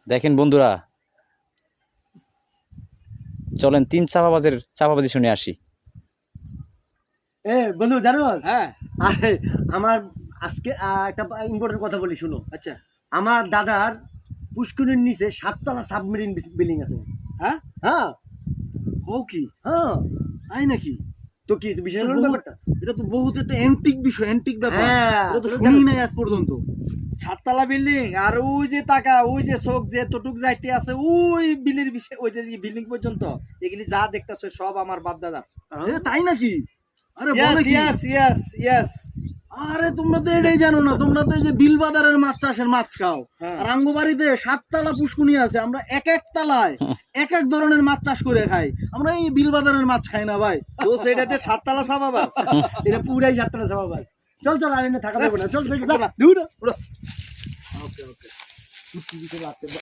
দেখেন বন্ধুরা, চলেন 3 চাপাবাজি শুনে আসি। বন্ধু জানো, হ্যাঁ আরে আমার আজকে একটা ইম্পর্টেন্ট কথা বলি, শুনো। আচ্ছা আমার দাদার পুষ্করিণীর নিচে 7 তলা সাবমেরিন বিল্ডিং আছে। হ্যাঁ হ্যাঁ ও কি হ্যাঁ, তাই নাকি? তো কি তুই বিষয় বহুত- ব্যাপারটা? এটা তো বহুত একটা অ্যান্টিক বিষয়, অ্যান্টিক ব্যাপার। হ্যাঁ, এটা তো তুমি শুনি জানো। নাই আজ পর্যন্ত। 7 তলা বিল্ডিং আর ওই যে টাকা, ওই যে চোখ যে তোটুক যাইতে আছে ওই বিলের বিষয়, ওই যে বিল্ডিং পর্যন্ত এগুলি যা দেখতেছে সব আমার বাপ দাদা। তাই নাকি? আরে বলে কি? Yes yes yes. আরে তোমরা তো এটাই জানো না, তোমরা তো এই যে বিল বাজারের মাছ চাষের মাছ খাও। হ্যাঁ। আর আঙ্গু বাড়িতে 7 তলা পুষ্কুনি আছে, আমরা এক এক তালায় এক এক ধরনের মাছ চাষ করে খাই। আমরা এই বিল বাজারের মাছ খাই না ভাই। তো সেটাতে 7 তলা চাপাবাজ। এটা পুরাই 7 তলা সভা ভাই। চল চল, আর এনে থাকা যাবে না, চল চল, না, দূর ওকে ওকে।